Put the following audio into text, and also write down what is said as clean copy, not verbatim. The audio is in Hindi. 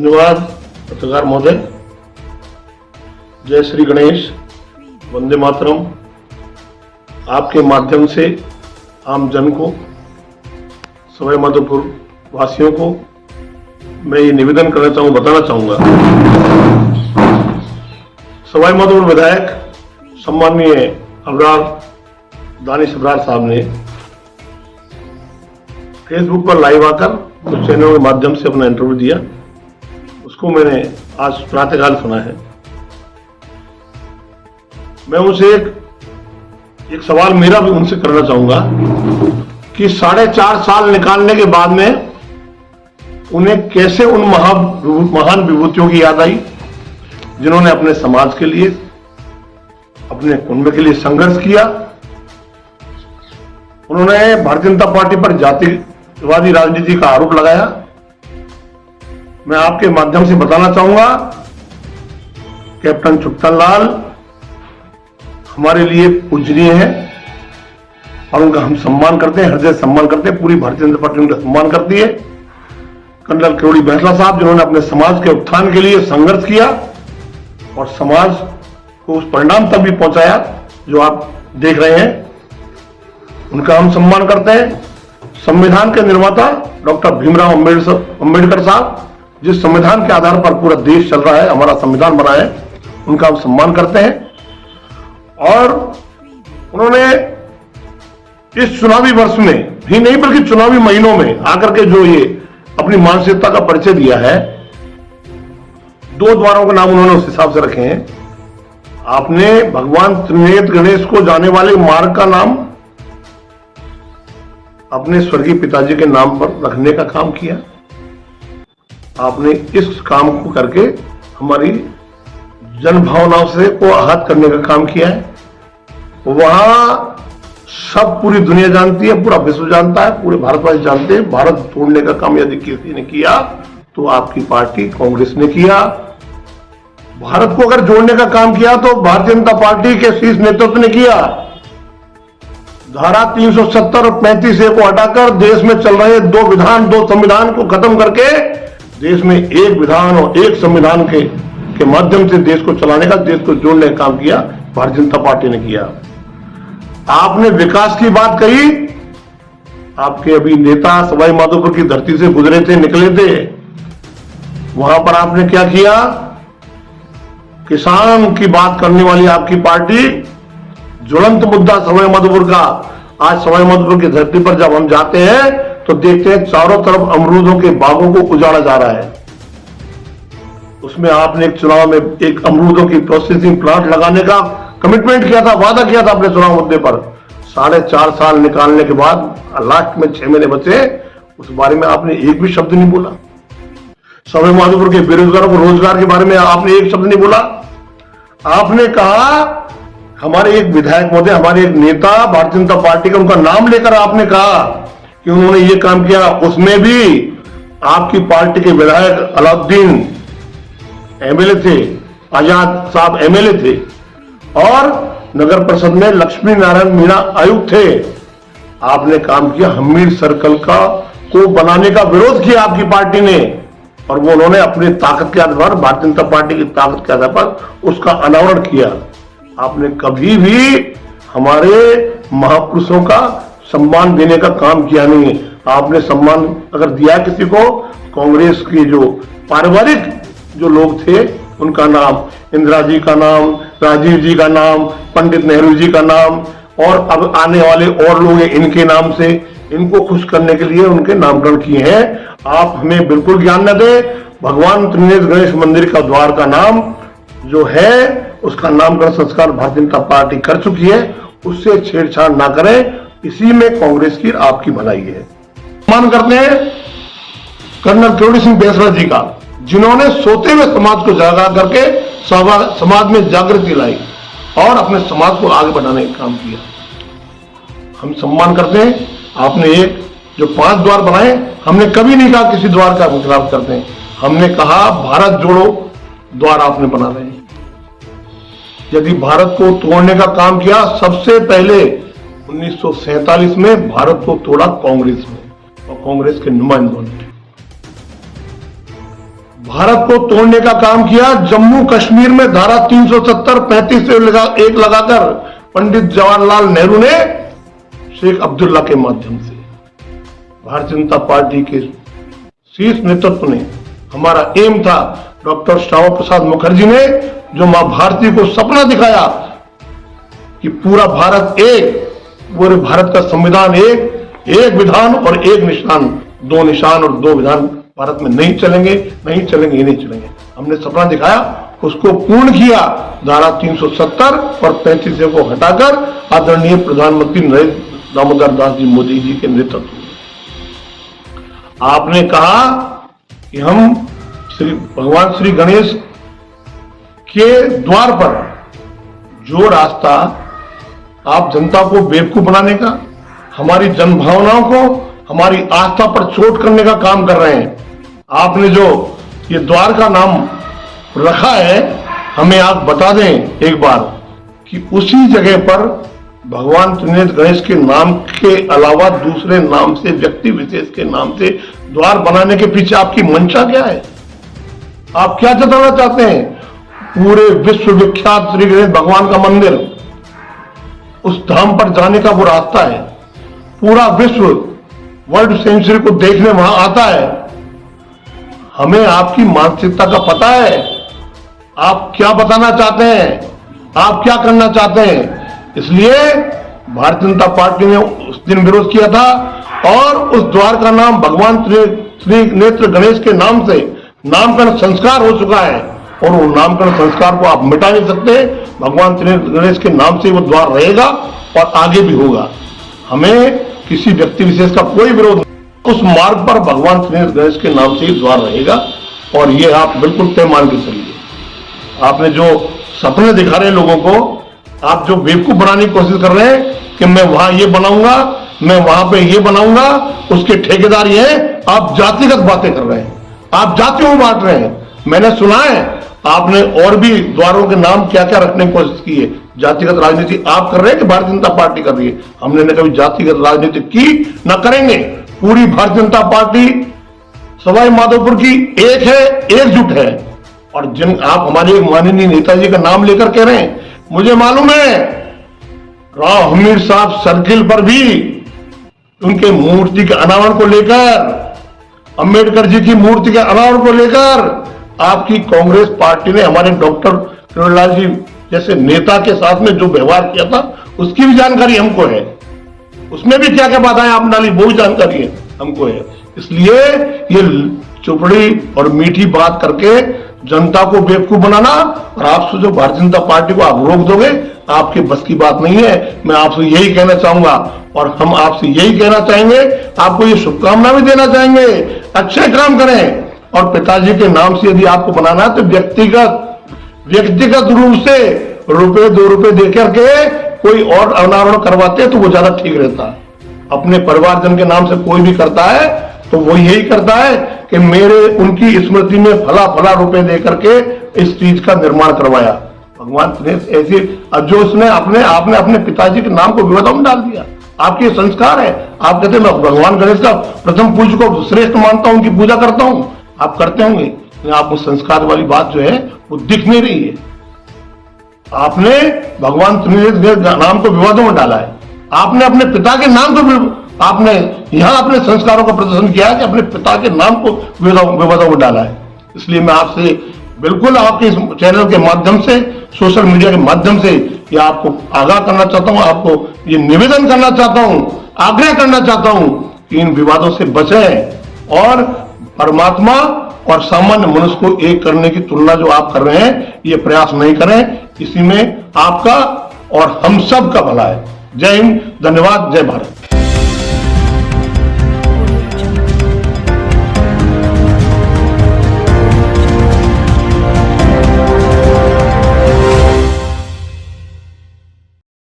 धन्यवाद पत्रकार महोदय। जय श्री गणेश, वंदे मातरम। आपके माध्यम से आम जन को, सवाई माधोपुर वासियों को मैं ये निवेदन करना चाहूँ, बताना चाहूंगा। सवाई माधोपुर विधायक सम्माननीय अबरार दानिश अबरार साहब ने फेसबुक पर लाइव आकर कुछ चैनलों के माध्यम से अपना इंटरव्यू दिया, उसको मैंने आज प्रातःकाल सुना है। मैं उनसे एक सवाल मेरा भी उनसे करना चाहूंगा कि 4.5 साल निकालने के बाद में उन्हें कैसे उन महान विभूतियों की याद आई जिन्होंने अपने समाज के लिए, अपने कुंभ के लिए संघर्ष किया। उन्होंने भारतीय जनता पार्टी पर जातिवादी राजनीति का आरोप लगाया। मैं आपके माध्यम से बताना चाहूंगा, कैप्टन छुट्टन लाल हमारे लिए पूजनीय है और उनका हम सम्मान करते हैं, हृदय सम्मान करते हैं। पूरी भारतीय जनता पार्टी उनका सम्मान करती है। कर्नल किरोड़ी बैंसला साहब जिन्होंने अपने समाज के उत्थान के लिए संघर्ष किया और समाज को उस परिणाम तक भी पहुंचाया जो आप देख रहे हैं, उनका हम सम्मान करते हैं। संविधान के निर्माता डॉक्टर भीमराव अंबेडकर साहब, जिस संविधान के आधार पर पूरा देश चल रहा है, हमारा संविधान बना है, उनका हम सम्मान करते हैं। और उन्होंने इस चुनावी वर्ष में ही नहीं बल्कि चुनावी महीनों में आकर के जो ये अपनी मानसिकता का परिचय दिया है, 2 द्वारों के नाम उन्होंने उस हिसाब से रखे हैं। आपने भगवान त्रिनेत्र गणेश को जाने वाले मार्ग का नाम अपने स्वर्गीय पिताजी के नाम पर रखने का काम किया। आपने इस काम को करके हमारी जन भावनाओं से को आहत करने का काम किया है। वहां सब पूरी दुनिया जानती है, पूरा विश्व जानता है, पूरे भारतवासी जानते हैं, भारत तोड़ने का काम यदि किसी ने किया तो आपकी पार्टी कांग्रेस ने किया। भारत को अगर जोड़ने का काम किया तो भारतीय जनता पार्टी के शीर्ष नेतृत्व ने किया। धारा 370 और 35A को हटाकर देश में चल रहे 2 संविधान को खत्म करके देश में एक विधान और एक संविधान के माध्यम से देश को चलाने का, देश को जोड़ने का काम किया भारतीय जनता पार्टी ने किया। आपने विकास की बात कही, आपके अभी नेता सवाई माधोपुर की धरती से गुजरे थे, निकले थे, वहां पर आपने क्या किया? किसान की बात करने वाली आपकी पार्टी, ज्वलंत मुद्दा सवाई माधोपुर का। आज सवाई माधोपुर की धरती पर जब हम जाते हैं तो देखते हैं चारों तरफ अमरूदों के बागों को उजाड़ा जा रहा है। उसमें आपने एक चुनाव में एक अमरूदों की प्रोसेसिंग प्लांट लगाने का कमिटमेंट किया था, वादा किया था अपने चुनाव मुद्दे पर। 4.5 साल निकालने के बाद लास्ट में 6 महीने बचे, उस बारे में आपने एक भी शब्द नहीं बोला। सवाई माधोपुर के बेरोजगारों को रोजगार के बारे में आपने एक शब्द नहीं बोला। आपने कहा, हमारे एक विधायक महोदय, हमारे एक नेता भारतीय जनता पार्टी का, उनका नाम लेकर आपने कहा कि उन्होंने ये काम किया। उसमें भी आपकी पार्टी के विधायक अलाउद्दीन एमएलए थे, आजाद साहब एमएलए थे और नगर परिषद में लक्ष्मी नारायण मीणा आयुक्त थे। आपने काम किया, हमीर सर्कल को बनाने का विरोध किया आपकी पार्टी ने, और वो उन्होंने अपनी ताकत के आधार पर, भारतीय जनता पार्टी की ताकत के आधार पर उसका अनावरण किया। आपने कभी भी हमारे महापुरुषों का सम्मान देने का काम किया नहीं। आपने सम्मान अगर दिया किसी को, कांग्रेस के जो पारिवारिक जो लोग थे उनका नाम, इंदिरा जी का नाम, राजीव जी का नाम, पंडित नेहरू जी का नाम, और अब आने वाले और लोग इनके नाम से, इनको खुश करने के लिए उनके नामकरण किए हैं। आप हमें बिल्कुल ज्ञान न दें। भगवान त्रिनेत्र गणेश मंदिर का द्वार का नाम जो है, उसका नामकरण संस्कार भारतीय जनता पार्टी कर चुकी है, उससे छेड़छाड़ ना करें। इसी में कांग्रेस की आपकी भलाई है। मान करते हैं कर्नल किरोड़ी सिंह बैंसला जी का, जिन्होंने सोते हुए समाज को जागा करके समाज में जागृति लाई और अपने समाज को आगे बढ़ाने का काम किया। हम सम्मान करते हैं। आपने एक जो 5 द्वार बनाए, हमने कभी नहीं कहा किसी द्वार का खिलाफ करते हैं। हमने कहा भारत जोड़ो द्वार आपने बना रहे हैं। यदि भारत को तोड़ने का काम किया, सबसे पहले 1947 में भारत को तोड़ा कांग्रेस में और कांग्रेस के नुमाइंदों ने। भारत को तोड़ने का काम किया। जम्मू कश्मीर में धारा 370 35 से एक लगाकर पंडित जवाहरलाल नेहरू ने शेख अब्दुल्ला के माध्यम से भारतीय जनता पार्टी के शीर्ष नेतृत्व ने, हमारा एम था, डॉक्टर श्यामा प्रसाद मुखर्जी ने जो मां भारती को सपना दिखाया कि पूरा भारत एक, पूरे भारत का संविधान एक विधान और एक निशान, दो निशान और दो विधान भारत में नहीं चलेंगे, नहीं चलेंगे, ये नहीं चलेंगे। हमने सपना दिखाया, उसको पूर्ण किया। धारा 370 और 35 को हटाकर आदरणीय प्रधानमंत्री नरेंद्र दामोदर दास जी मोदी जी के नेतृत्व में आपने कहा कि हम भगवान श्री गणेश के द्वार पर जो रास्ता आप जनता को बेवकूफ बनाने का, हमारी जनभावनाओं को, हमारी आस्था पर चोट करने का काम कर रहे हैं। आपने जो ये द्वार का नाम रखा है, हमें आप बता दें एक बार कि उसी जगह पर भगवान त्रिनेत्र गणेश के नाम के अलावा दूसरे नाम से, व्यक्ति विशेष के नाम से द्वार बनाने के पीछे आपकी मंशा क्या है? आप क्या जताना चाहते हैं? पूरे विश्व विख्यात श्री गणेश भगवान का मंदिर, उस धाम पर जाने का वो रास्ता है। पूरा विश्व वर्ल्ड सेंचुरी को देखने वहां आता है। हमें आपकी मानसिकता का पता है। आप क्या बताना चाहते हैं, आप क्या करना चाहते हैं। इसलिए भारतीय जनता पार्टी ने उस दिन विरोध किया था और उस द्वार का नाम भगवान त्रिनेत्र गणेश के नाम से नामकरण संस्कार हो चुका है और वो नामकरण संस्कार को आप मिटा नहीं सकते। भगवान त्रिनेत्र गणेश के नाम से वो द्वार रहेगा और आगे भी होगा। हमें किसी व्यक्ति विशेष का कोई विरोध नहीं। उस मार्ग पर भगवान त्रिनेत्र गणेश के नाम से ही द्वार रहेगा और ये आप बिल्कुल तय मान के चलिए। आपने जो सपने दिखा रहे हैं लोगों को, आप जो बेवकूफ बनाने की कोशिश कर रहे हैं कि मैं वहां ये बनाऊंगा, मैं वहां पे ये बनाऊंगा, उसके ठेकेदार ये हैं, आप जातिगत बातें कर रहे हैं, आप जातियों में बांट रहे हैं। मैंने सुना है आपने और भी द्वारों के नाम क्या क्या रखने की कोशिश की है। जातिगत राजनीति आप कर रहे हैं कि भारतीय जनता पार्टी कर रही है? हमने न कभी जातिगत राजनीति की, न करेंगे। पूरी भारतीय जनता पार्टी सवाई माधोपुर की एक है, एकजुट है। और जिन आप हमारे एक माननीय नेताजी का नाम लेकर कह रहे हैं, मुझे मालूम है राव हमीर साहब सर्किल पर भी उनके मूर्ति के अनावरण को लेकर, अंबेडकर जी की मूर्ति के अनावरण को लेकर आपकी कांग्रेस पार्टी ने हमारे डॉक्टर किरोड़ीलाल जी जैसे नेता के साथ में जो व्यवहार किया था, उसकी भी जानकारी हमको है। उसमें भी क्या क्या बाधाएं आप डाली, वो भी जानकारी है हमको है। इसलिए ये चुपड़ी और मीठी बात करके जनता को बेवकूफ बनाना और आपसे जो भारतीय जनता पार्टी को आप रोक दोगे, आपके बस की बात नहीं है। मैं आपसे यही कहना चाहूंगा और हम आपसे यही कहना चाहेंगे, आपको ये शुभकामना भी देना चाहेंगे, अच्छे काम करें। और पिताजी के नाम से यदि आपको बनाना है तो व्यक्तिगत रूप से रुपए 2 रुपए देकर के कोई और अनावरण करवाते तो वो ज्यादा ठीक रहता है। अपने परिवारजन के नाम से कोई भी करता है तो वो यही करता है कि मेरे उनकी स्मृति में फला रुपए देकर के इस चीज का निर्माण करवाया। भगवान ऐसे जो उसने आपने अपने पिताजी के नाम को विवादों में डाल दिया। आपके संस्कार है, आप कहते हैं मैं भगवान गणेश का प्रथम पूज्य को श्रेष्ठ मानता हूं, उनकी पूजा करता हूं। आप करते होंगे, लेकिन आप उस संस्कार वाली बात जो है वो दिख नहीं रही है। आपने भगवान त्रिनेत्र नाम को विवादों में डाला है। आपने अपने पिता के नाम को, आपने यहां अपने संस्कारों का प्रदर्शन किया है कि अपने पिता के नाम को विवादों में डाला है। इसलिए मैं आपसे बिल्कुल आपके इस चैनल के माध्यम से, सोशल मीडिया के माध्यम से ये आपको आगाह करना चाहता हूं, आपको ये निवेदन करना चाहता हूं, आग्रह करना चाहता हूं कि इन विवादों से बचें और परमात्मा और सामान्य मनुष्य को एक करने की तुलना जो आप कर रहे हैं, ये प्रयास नहीं करें। इसी में आपका और हम सब का भला है। जय हिंद, धन्यवाद, जय भारत।